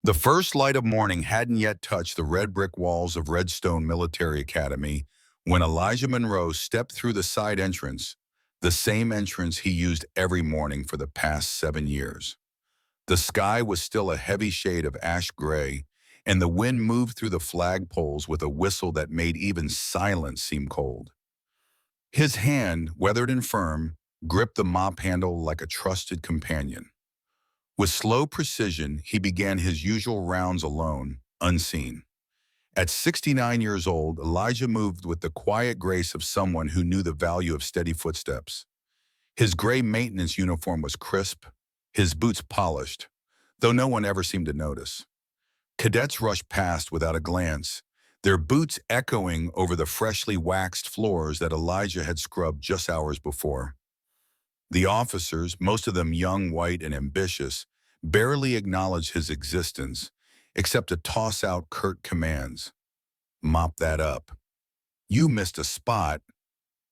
The first light of morning hadn't yet touched the red brick walls of Redstone Military Academy when Elijah Monroe stepped through the side entrance, the same entrance he used every morning for the past 7 years. The sky was still a heavy shade of ash gray, and the wind moved through the flagpoles with a whistle that made even silence seem cold. His hand, weathered and firm, gripped the mop handle like a trusted companion. With slow precision, he began his usual rounds alone, unseen. At 69 years old, Elijah moved with the quiet grace of someone who knew the value of steady footsteps. His gray maintenance uniform was crisp, his boots polished, though no one ever seemed to notice. Cadets rushed past without a glance, their boots echoing over the freshly waxed floors that Elijah had scrubbed just hours before. The officers, most of them young, white, and ambitious, barely acknowledged his existence, except to toss out curt commands. Mop that up. You missed a spot.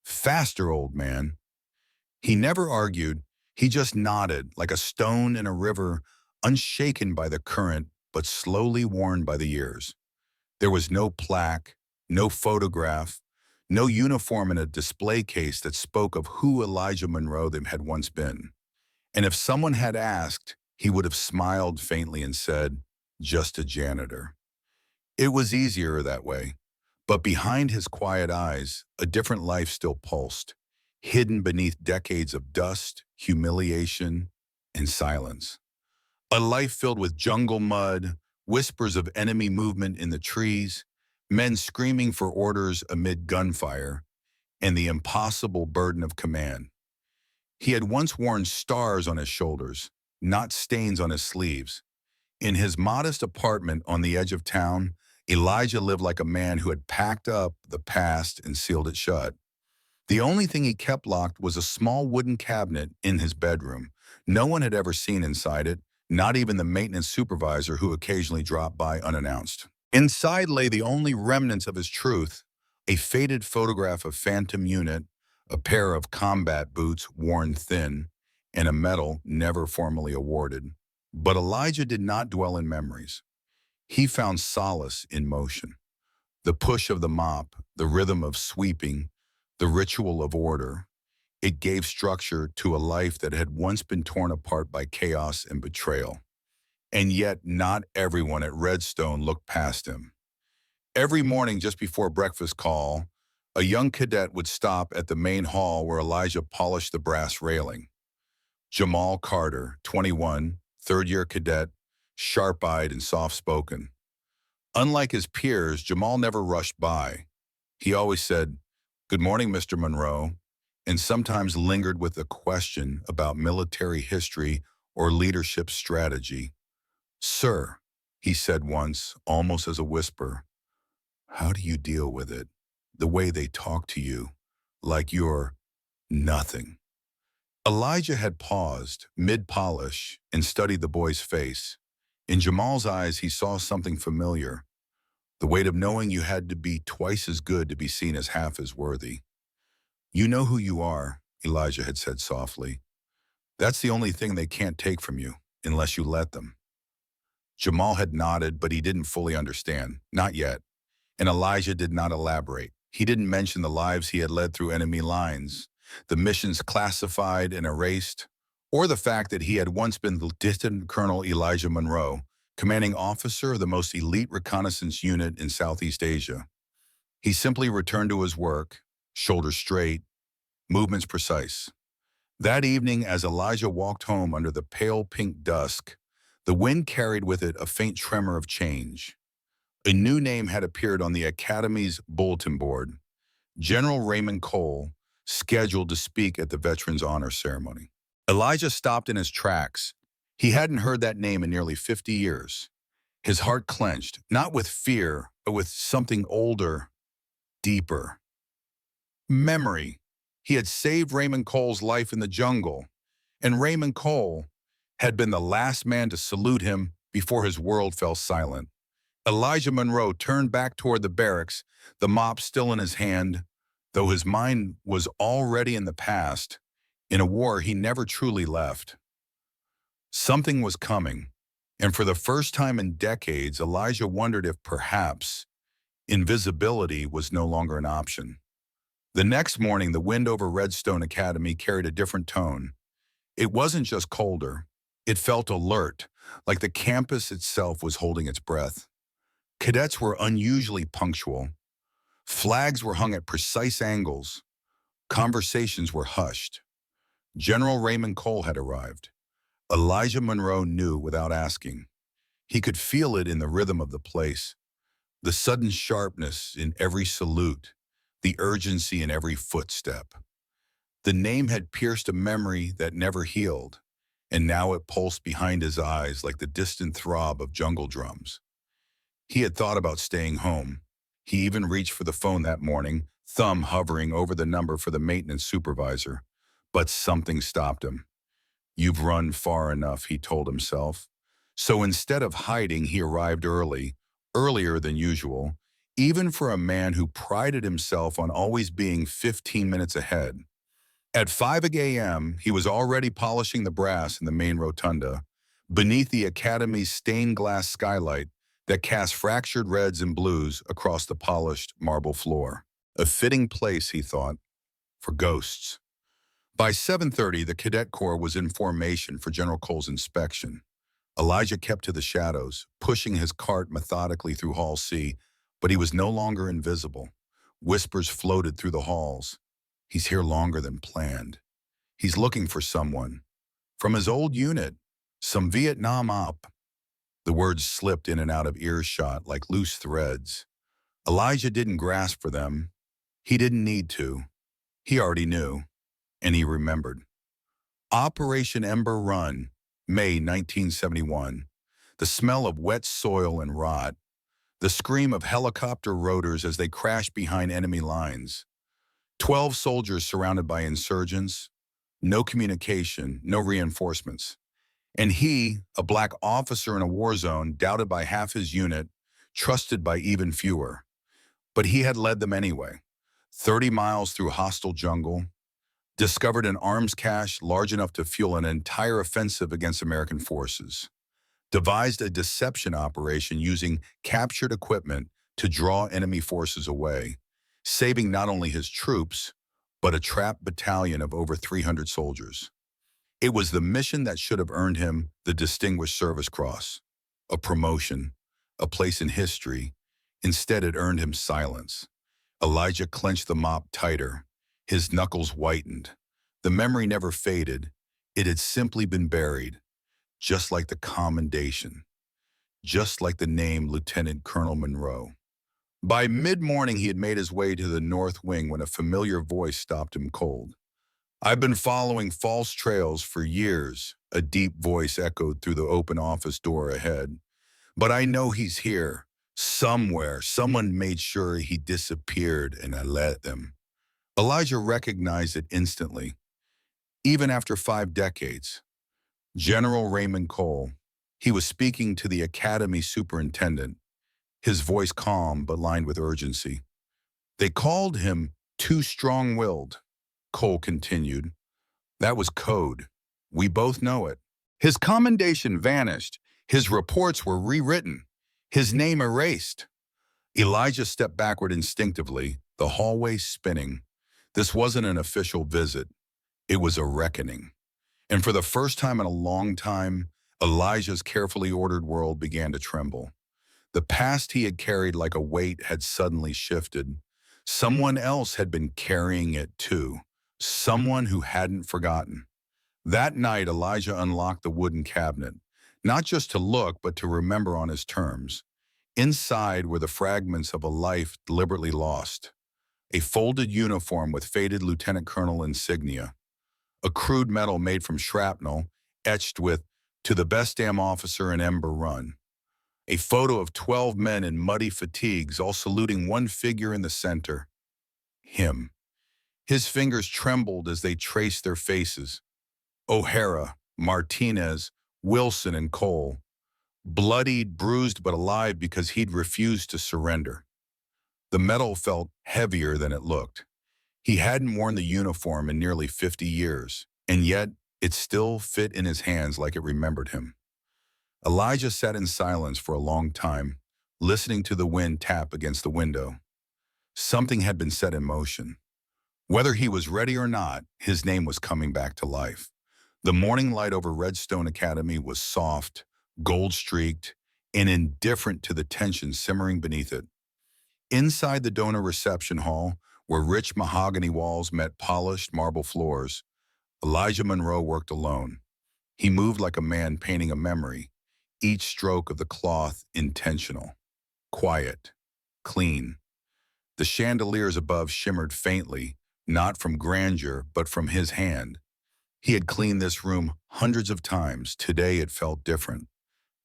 Faster, old man. He never argued, he just nodded like a stone in a river, unshaken by the current, but slowly worn by the years. There was no plaque, no photograph, no uniform in a display case that spoke of who Elijah Monroe had once been. And if someone had asked, he would have smiled faintly and said, just a janitor. It was easier that way, but behind his quiet eyes, a different life still pulsed, hidden beneath decades of dust, humiliation, and silence. A life filled with jungle mud, whispers of enemy movement in the trees, men screaming for orders amid gunfire, and the impossible burden of command. He had once worn stars on his shoulders, not stains on his sleeves. In his modest apartment on the edge of town, Elijah lived like a man who had packed up the past and sealed it shut. The only thing he kept locked was a small wooden cabinet in his bedroom. No one had ever seen inside it, not even the maintenance supervisor who occasionally dropped by unannounced. Inside lay the only remnants of his truth, a faded photograph of Phantom Unit, a pair of combat boots worn thin, and a medal never formally awarded. But Elijah did not dwell in memories. He found solace in motion. The push of the mop, the rhythm of sweeping, the ritual of order. It gave structure to a life that had once been torn apart by chaos and betrayal. And yet not everyone at Redstone looked past him. Every morning just before breakfast call, a young cadet would stop at the main hall where Elijah polished the brass railing. Jamal Carter, 21, third-year cadet, sharp-eyed and soft-spoken. Unlike his peers, Jamal never rushed by. He always said, "Good morning, Mr. Monroe," and sometimes lingered with a question about military history or leadership strategy. "Sir," he said once, almost as a whisper, "how do you deal with it? The way they talk to you, like you're nothing." Elijah had paused, mid-polish, and studied the boy's face. In Jamal's eyes, he saw something familiar, the weight of knowing you had to be twice as good to be seen as half as worthy. "You know who you are," Elijah had said softly. "That's the only thing they can't take from you, unless you let them." Jamal had nodded, but he didn't fully understand. Not yet. And Elijah did not elaborate. He didn't mention the lives he had led through enemy lines, the missions classified and erased, or the fact that he had once been Lieutenant Colonel Elijah Monroe, commanding officer of the most elite reconnaissance unit in Southeast Asia. He simply returned to his work, shoulders straight, movements precise. That evening, as Elijah walked home under the pale pink dusk, the wind carried with it a faint tremor of change. A new name had appeared on the Academy's bulletin board, General Raymond Cole, scheduled to speak at the Veterans Honor Ceremony. Elijah stopped in his tracks. He hadn't heard that name in nearly 50 years. His heart clenched, not with fear, but with something older, deeper. Memory. He had saved Raymond Cole's life in the jungle, and Raymond Cole had been the last man to salute him before his world fell silent. Elijah Monroe turned back toward the barracks, the mop still in his hand, though his mind was already in the past, in a war he never truly left. Something was coming, And for the first time in decades, Elijah wondered if perhaps invisibility was no longer an option. The next morning, the wind over Redstone Academy carried a different tone. It wasn't just colder. It felt alert, like the campus itself was holding its breath. Cadets were unusually punctual. Flags were hung at precise angles. Conversations were hushed. General Raymond Cole had arrived. Elijah Monroe knew without asking. He could feel it in the rhythm of the place, the sudden sharpness in every salute, the urgency in every footstep. The name had pierced a memory that never healed, and now it pulsed behind his eyes like the distant throb of jungle drums. He had thought about staying home. He even reached for the phone that morning, thumb hovering over the number for the maintenance supervisor. But something stopped him. "You've run far enough," he told himself. So instead of hiding, he arrived early, earlier than usual, even for a man who prided himself on always being 15 minutes ahead. At 5 a.m., he was already polishing the brass in the main rotunda, beneath the Academy's stained glass skylight that cast fractured reds and blues across the polished marble floor. A fitting place, he thought, for ghosts. By 7:30, the Cadet Corps was in formation for General Cole's inspection. Elijah kept to the shadows, pushing his cart methodically through Hall C, but he was no longer invisible. Whispers floated through the halls. "He's here longer than planned. He's looking for someone. From his old unit. Some Vietnam op." The words slipped in and out of earshot like loose threads. Elijah didn't grasp for them. He didn't need to. He already knew, and he remembered. Operation Ember Run, May 1971. The smell of wet soil and rot. The scream of helicopter rotors as they crashed behind enemy lines. 12 soldiers surrounded by insurgents. No communication, no reinforcements. And he, a black officer in a war zone, doubted by half his unit, trusted by even fewer. But he had led them anyway. 30 miles through hostile jungle, discovered an arms cache large enough to fuel an entire offensive against American forces, devised a deception operation using captured equipment to draw enemy forces away, saving not only his troops, but a trapped battalion of over 300 soldiers. It was the mission that should have earned him the Distinguished Service Cross, a promotion, a place in history. Instead, it earned him silence. Elijah clenched the mop tighter. His knuckles whitened. The memory never faded. It had simply been buried, just like the commendation, just like the name Lieutenant Colonel Monroe. By mid-morning, he had made his way to the north wing when a familiar voice stopped him cold. "I've been following false trails for years," a deep voice echoed through the open office door ahead. "But I know he's here, somewhere. Someone made sure he disappeared, and I let them." Elijah recognized it instantly, even after 5 decades. General Raymond Cole. He was speaking to the Academy superintendent, his voice calm but lined with urgency. "They called him too strong-willed," Cole continued. "That was code. We both know it. His commendation vanished. His reports were rewritten. His name erased." Elijah stepped backward instinctively, the hallway spinning. This wasn't an official visit. It was a reckoning. And for the first time in a long time, Elijah's carefully ordered world began to tremble. The past he had carried like a weight had suddenly shifted. Someone else had been carrying it too. Someone who hadn't forgotten. That night, Elijah unlocked the wooden cabinet, not just to look, but to remember on his terms. Inside were the fragments of a life deliberately lost. A folded uniform with faded lieutenant colonel insignia. A crude medal made from shrapnel, etched with, "To the best damn officer in Ember Run." A photo of 12 men in muddy fatigues, all saluting one figure in the center. Him. His fingers trembled as they traced their faces. O'Hara, Martinez, Wilson, and Cole. Bloodied, bruised, but alive because he'd refused to surrender. The medal felt heavier than it looked. He hadn't worn the uniform in nearly 50 years, and yet it still fit in his hands like it remembered him. Elijah sat in silence for a long time, listening to the wind tap against the window. Something had been set in motion. Whether he was ready or not, his name was coming back to life. The morning light over Redstone Academy was soft, gold-streaked, and indifferent to the tension simmering beneath it. Inside the donor reception hall, where rich mahogany walls met polished marble floors, Elijah Monroe worked alone. He moved like a man painting a memory, each stroke of the cloth intentional. Quiet, clean. The chandeliers above shimmered faintly, not from grandeur, but from his hand. He had cleaned this room hundreds of times. Today it felt different.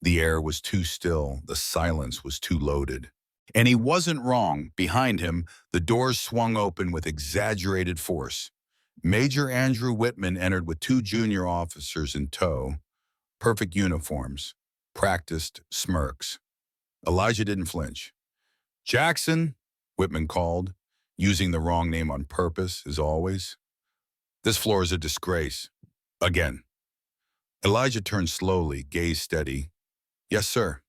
The air was too still, the silence was too loaded. And he wasn't wrong. Behind him, the doors swung open with exaggerated force. Major Andrew Whitman entered with two junior officers in tow, perfect uniforms, practiced smirks. Elijah didn't flinch. "Jackson," Whitman called, using the wrong name on purpose, as always. "This floor is a disgrace." Again. Elijah turned slowly, gaze steady. "Yes, sir."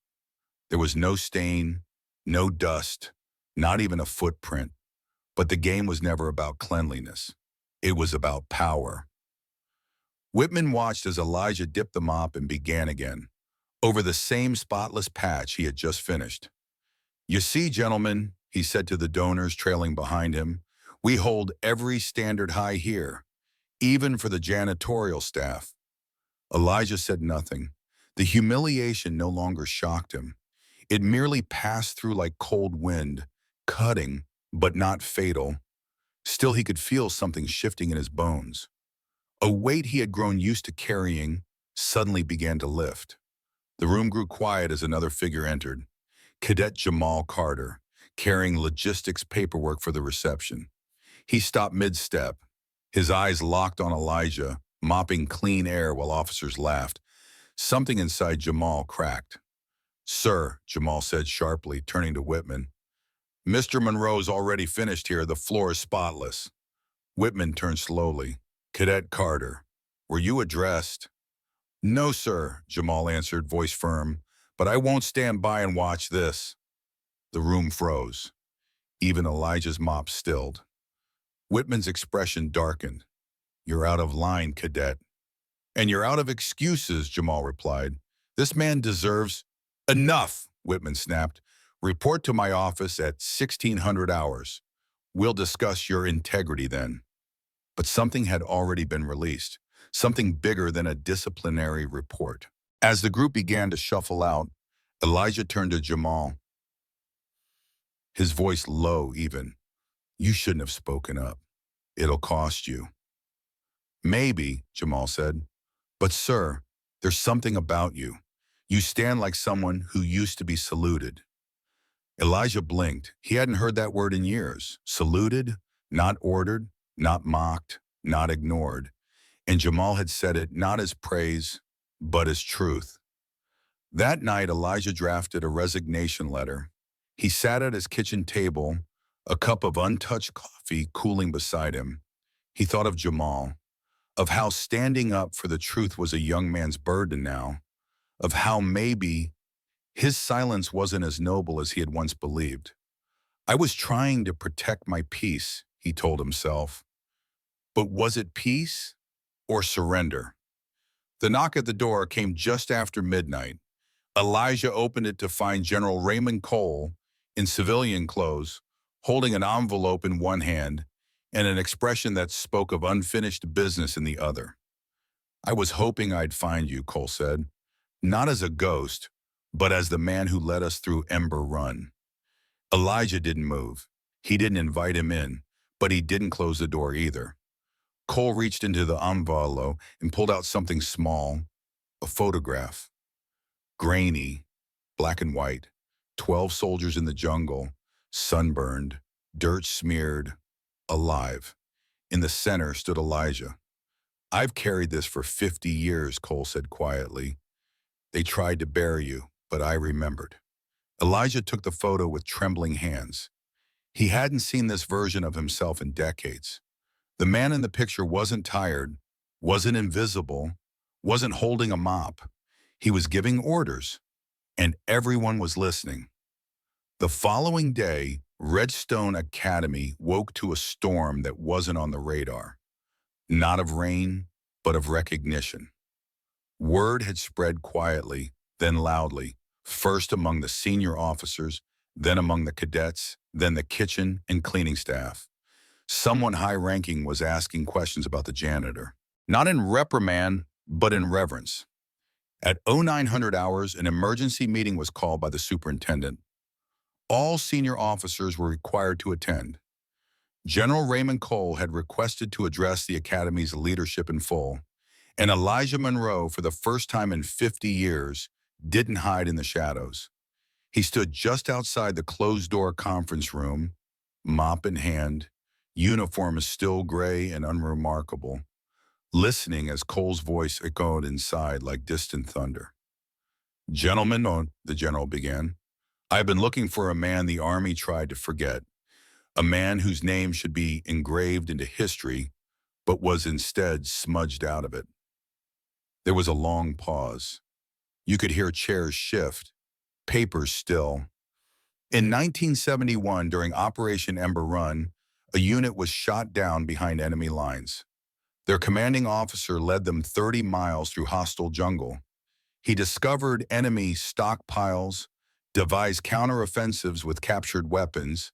There was no stain, no dust, not even a footprint. But the game was never about cleanliness. It was about power. Whitman watched as Elijah dipped the mop and began again, over the same spotless patch he had just finished. "You see, gentlemen," he said to the donors trailing behind him, "we hold every standard high here, even for the janitorial staff." Elijah said nothing. The humiliation no longer shocked him. It merely passed through like cold wind, cutting, but not fatal. Still, he could feel something shifting in his bones. A weight he had grown used to carrying suddenly began to lift. The room grew quiet as another figure entered. Cadet Jamal Carter, carrying logistics paperwork for the reception. He stopped mid-step, his eyes locked on Elijah, mopping clean air while officers laughed. Something inside Jamal cracked. "Sir," Jamal said sharply, turning to Whitman, "Mr. Monroe's already finished here. The floor is spotless." Whitman turned slowly. "Cadet Carter, were you addressed?" "No, sir," Jamal answered, voice firm, "but I won't stand by and watch this." The room froze. Even Elijah's mop stilled. Whitman's expression darkened. "You're out of line, cadet." "And you're out of excuses," Jamal replied. "This man deserves—" "Enough," Whitman snapped. "Report to my office at 1600 hours. We'll discuss your integrity then." But something had already been released, something bigger than a disciplinary report. As the group began to shuffle out, Elijah turned to Jamal, his voice low even. "You shouldn't have spoken up. It'll cost you." "Maybe," Jamal said. "But sir, there's something about you. You stand like someone who used to be saluted." Elijah blinked. He hadn't heard that word in years. Saluted, not ordered, not mocked, not ignored. And Jamal had said it not as praise, but as truth. That night, Elijah drafted a resignation letter. He sat at his kitchen table, a cup of untouched coffee cooling beside him. He thought of Jamal, of how standing up for the truth was a young man's burden now, of how maybe his silence wasn't as noble as he had once believed. "I was trying to protect my peace," he told himself. But was it peace or surrender? The knock at the door came just after midnight. Elijah opened it to find General Raymond Cole, in civilian clothes, holding an envelope in one hand and an expression that spoke of unfinished business in the other. "I was hoping I'd find you," Cole said. "Not as a ghost, but as the man who led us through Ember Run." Elijah didn't move. He didn't invite him in, but he didn't close the door either. Cole reached into the envelope and pulled out something small, a photograph. Grainy, black and white, 12 soldiers in the jungle, sunburned, dirt smeared, alive. In the center stood Elijah. "I've carried this for 50 years, Cole said quietly. "They tried to bury you, but I remembered." Elijah took the photo with trembling hands. He hadn't seen this version of himself in decades. The man in the picture wasn't tired, wasn't invisible, wasn't holding a mop. He was giving orders, and everyone was listening. The following day, Redstone Academy woke to a storm that wasn't on the radar. Not of rain, but of recognition. Word had spread quietly, then loudly, first among the senior officers, then among the cadets, then the kitchen and cleaning staff. Someone high-ranking was asking questions about the janitor. Not in reprimand, but in reverence. At 0900 hours, an emergency meeting was called by the superintendent. All senior officers were required to attend. General Raymond Cole had requested to address the Academy's leadership in full, and Elijah Monroe, for the first time in 50 years, didn't hide in the shadows. He stood just outside the closed-door conference room, mop in hand, uniform still gray and unremarkable, listening as Cole's voice echoed inside like distant thunder. "Gentlemen," the general began, "I've been looking for a man the Army tried to forget, a man whose name should be engraved into history, but was instead smudged out of it." There was a long pause. You could hear chairs shift, papers still. In 1971, during Operation Ember Run, a unit was shot down behind enemy lines. Their commanding officer led them 30 miles through hostile jungle. He discovered enemy stockpiles, devised counteroffensives with captured weapons,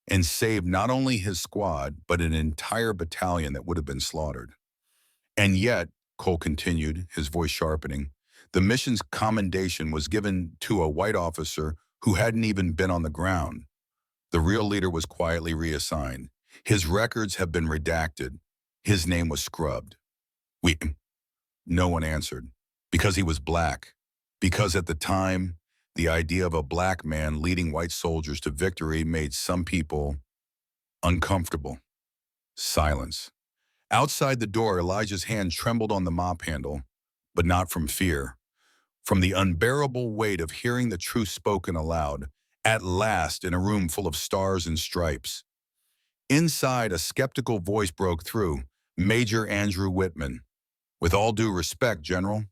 and saved not only his squad, but an entire battalion that would have been slaughtered. And yet, Cole continued, his voice sharpening, the mission's commendation was given to a white officer who hadn't even been on the ground. The real leader was quietly reassigned. His records have been redacted. His name was scrubbed. No one answered. Because he was black. Because at the time, the idea of a black man leading white soldiers to victory made some people uncomfortable. Silence. Outside the door, Elijah's hand trembled on the mop handle, but not from fear. From the unbearable weight of hearing the truth spoken aloud, at last in a room full of stars and stripes. Inside, a skeptical voice broke through, Major Andrew Whitman. "With all due respect, General,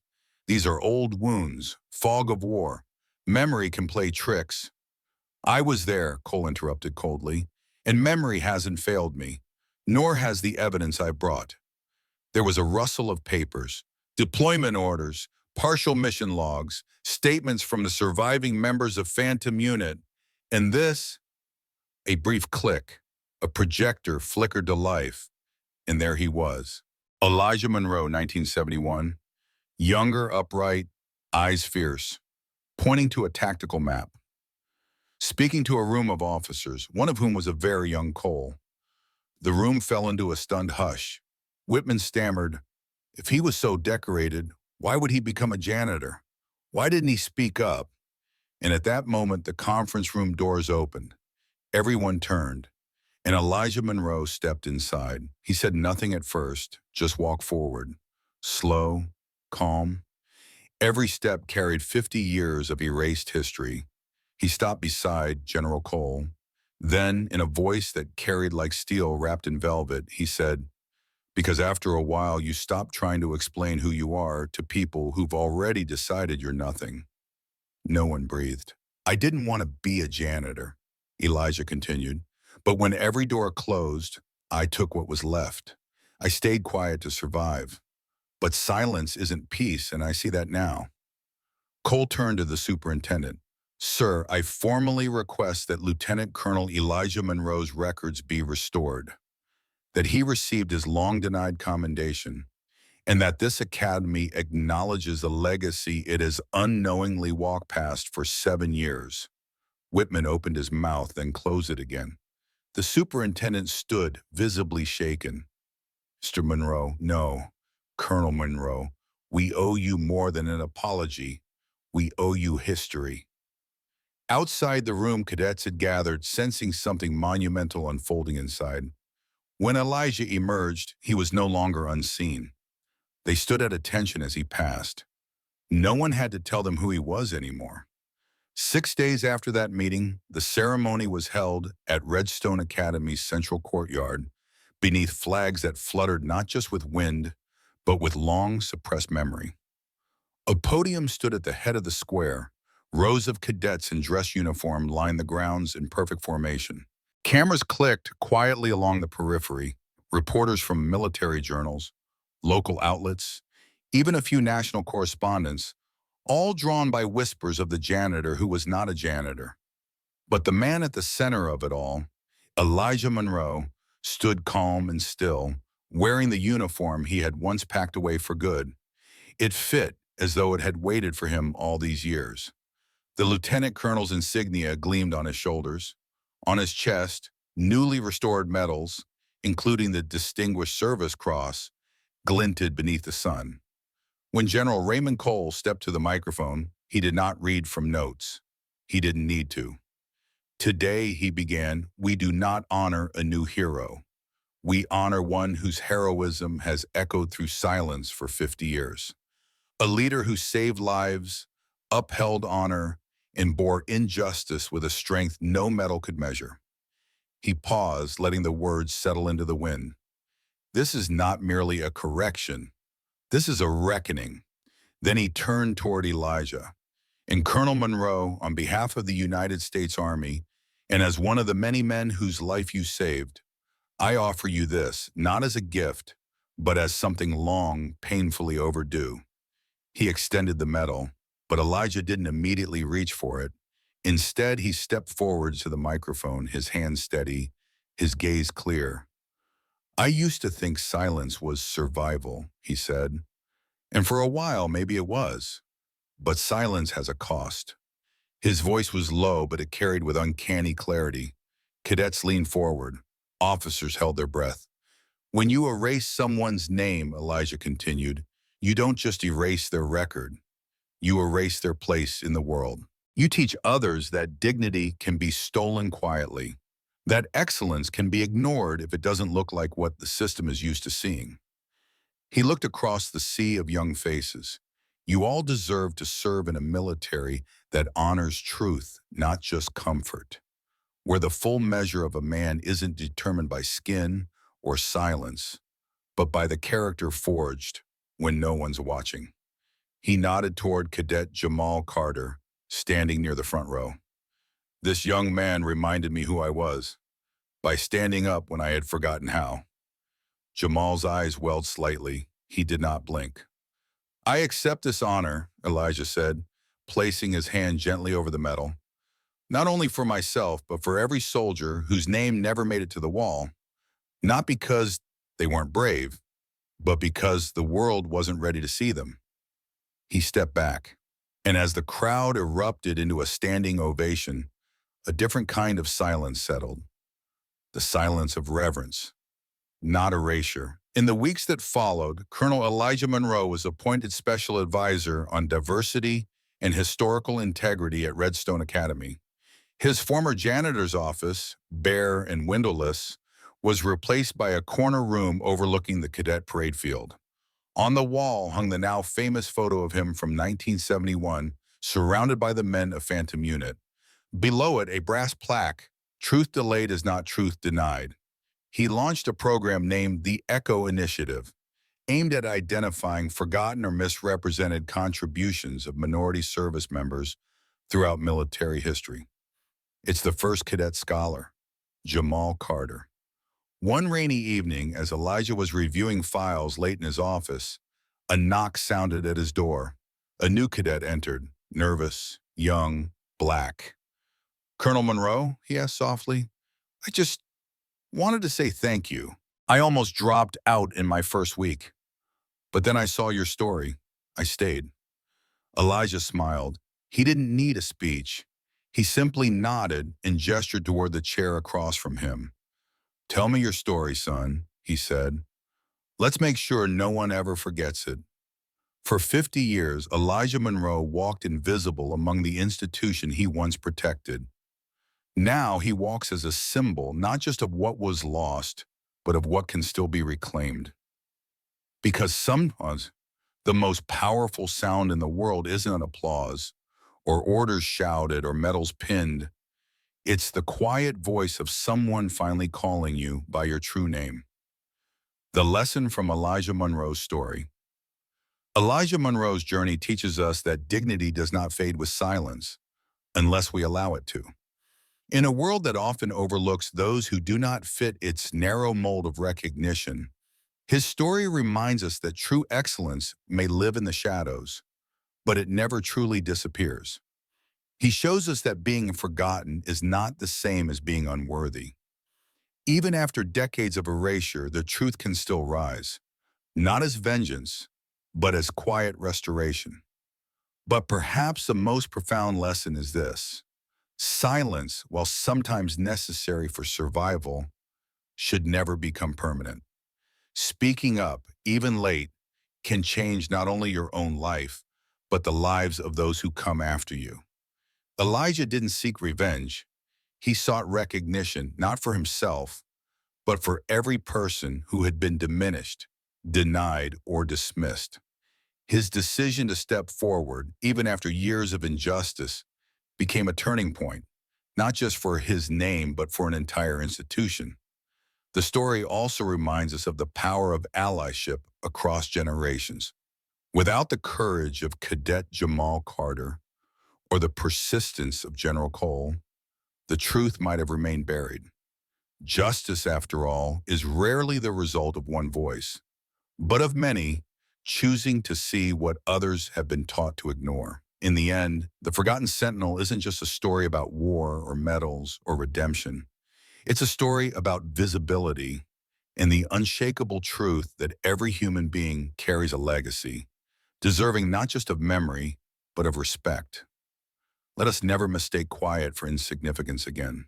these are old wounds, fog of war. Memory can play tricks." "I was there," Cole interrupted coldly, "and memory hasn't failed me, nor has the evidence I brought." There was a rustle of papers, deployment orders, partial mission logs, statements from the surviving members of Phantom Unit, and this, a brief click, a projector flickered to life, and there he was. Elijah Monroe, 1971, younger, upright, eyes fierce, pointing to a tactical map. Speaking to a room of officers, one of whom was a very young Cole. The room fell into a stunned hush. Whitman stammered, "If he was so decorated, why would he become a janitor? Why didn't he speak up?" And at that moment, the conference room doors opened. Everyone turned, and Elijah Monroe stepped inside. He said nothing at first, just walked forward. Slow, calm. Every step carried 50 years of erased history. He stopped beside General Cole. Then, in a voice that carried like steel wrapped in velvet, he said, "Because after a while you stop trying to explain who you are to people who've already decided you're nothing." No one breathed. "I didn't want to be a janitor," Elijah continued, "but when every door closed, I took what was left. I stayed quiet to survive. But silence isn't peace, and I see that now." Cole turned to the superintendent. "Sir, I formally request that Lieutenant Colonel Elijah Monroe's records be restored, that he received his long-denied commendation, and that this academy acknowledges the legacy it has unknowingly walked past for 7 years." Whitman opened his mouth, then closed it again. The superintendent stood, visibly shaken. "Mr. Monroe, no. Colonel Monroe, we owe you more than an apology. We owe you history." Outside the room, cadets had gathered, sensing something monumental unfolding inside. When Elijah emerged, he was no longer unseen. They stood at attention as he passed. No one had to tell them who he was anymore. 6 days after that meeting, the ceremony was held at Redstone Academy's central courtyard, beneath flags that fluttered not just with wind, but with long suppressed memory. A podium stood at the head of the square. Rows of cadets in dress uniform lined the grounds in perfect formation. Cameras clicked quietly along the periphery. Reporters from military journals, local outlets, even a few national correspondents, all drawn by whispers of the janitor who was not a janitor. But the man at the center of it all, Elijah Monroe, stood calm and still, wearing the uniform he had once packed away for good. It fit as though it had waited for him all these years. The lieutenant colonel's insignia gleamed on his shoulders. On his chest, newly restored medals, including the Distinguished Service Cross, glinted beneath the sun. When General Raymond Cole stepped to the microphone, he did not read from notes. He didn't need to. Today, he began, we do not honor a new hero. We honor one whose heroism has echoed through silence for 50 years. A leader who saved lives, upheld honor, and bore injustice with a strength no metal could measure. He paused, letting the words settle into the wind. This is not merely a correction. This is a reckoning. Then he turned toward Elijah. And Colonel Monroe, on behalf of the United States Army, and as one of the many men whose life you saved, I offer you this, not as a gift, but as something long, painfully overdue. He extended the medal, but Elijah didn't immediately reach for it. Instead, he stepped forward to the microphone, his hand steady, his gaze clear. I used to think silence was survival, he said. And for a while, maybe it was. But silence has a cost. His voice was low, but it carried with uncanny clarity. Cadets leaned forward. Officers held their breath. When you erase someone's name, Elijah continued, you don't just erase their record. You erase their place in the world. You teach others that dignity can be stolen quietly, that excellence can be ignored if it doesn't look like what the system is used to seeing. He looked across the sea of young faces. You all deserve to serve in a military that honors truth, not just comfort, where the full measure of a man isn't determined by skin or silence, but by the character forged when no one's watching. He nodded toward Cadet Jamal Carter, standing near the front row. This young man reminded me who I was, by standing up when I had forgotten how. Jamal's eyes welled slightly. He did not blink. I accept this honor, Elijah said, placing his hand gently over the medal. Not only for myself, but for every soldier whose name never made it to the wall, not because they weren't brave, but because the world wasn't ready to see them. He stepped back, and as the crowd erupted into a standing ovation, a different kind of silence settled. The silence of reverence, not erasure. In the weeks that followed, Colonel Elijah Monroe was appointed Special Advisor on Diversity and Historical Integrity at Redstone Academy. His former janitor's office, bare and windowless, was replaced by a corner room overlooking the cadet parade field. On the wall hung the now famous photo of him from 1971, surrounded by the men of Phantom Unit. Below it, a brass plaque, "Truth delayed is not truth denied." He launched a program named the Echo Initiative, aimed at identifying forgotten or misrepresented contributions of minority service members throughout military history. It's the first cadet scholar, Jamal Carter. One rainy evening, as Elijah was reviewing files late in his office, a knock sounded at his door. A new cadet entered, nervous, young, black. "Colonel Monroe?" he asked softly. "I just wanted to say thank you. I almost dropped out in my first week. But then I saw your story. I stayed." Elijah smiled. He didn't need a speech. He simply nodded and gestured toward the chair across from him. "Tell me your story, son," he said. "Let's make sure no one ever forgets it." For 50 years, Elijah Monroe walked invisible among the institution he once protected. Now he walks as a symbol, not just of what was lost, but of what can still be reclaimed. Because sometimes the most powerful sound in the world isn't applause, or orders shouted, or medals pinned. It's the quiet voice of someone finally calling you by your true name. The lesson from Elijah Monroe's story. Elijah Monroe's journey teaches us that dignity does not fade with silence unless we allow it to. In a world that often overlooks those who do not fit its narrow mold of recognition, his story reminds us that true excellence may live in the shadows, but it never truly disappears. He shows us that being forgotten is not the same as being unworthy. Even after decades of erasure, the truth can still rise, not as vengeance, but as quiet restoration. But perhaps the most profound lesson is this: silence, while sometimes necessary for survival, should never become permanent. Speaking up, even late, can change not only your own life, but the lives of those who come after you. Elijah didn't seek revenge. He sought recognition, not for himself, but for every person who had been diminished, denied, or dismissed. His decision to step forward, even after years of injustice, became a turning point, not just for his name, but for an entire institution. The story also reminds us of the power of allyship across generations. Without the courage of Cadet Jamal Carter or the persistence of General Cole, the truth might have remained buried. Justice, after all, is rarely the result of one voice, but of many choosing to see what others have been taught to ignore. In the end, The Forgotten Sentinel isn't just a story about war or medals or redemption. It's a story about visibility and the unshakable truth that every human being carries a legacy, deserving not just of memory, but of respect. Let us never mistake quiet for insignificance again.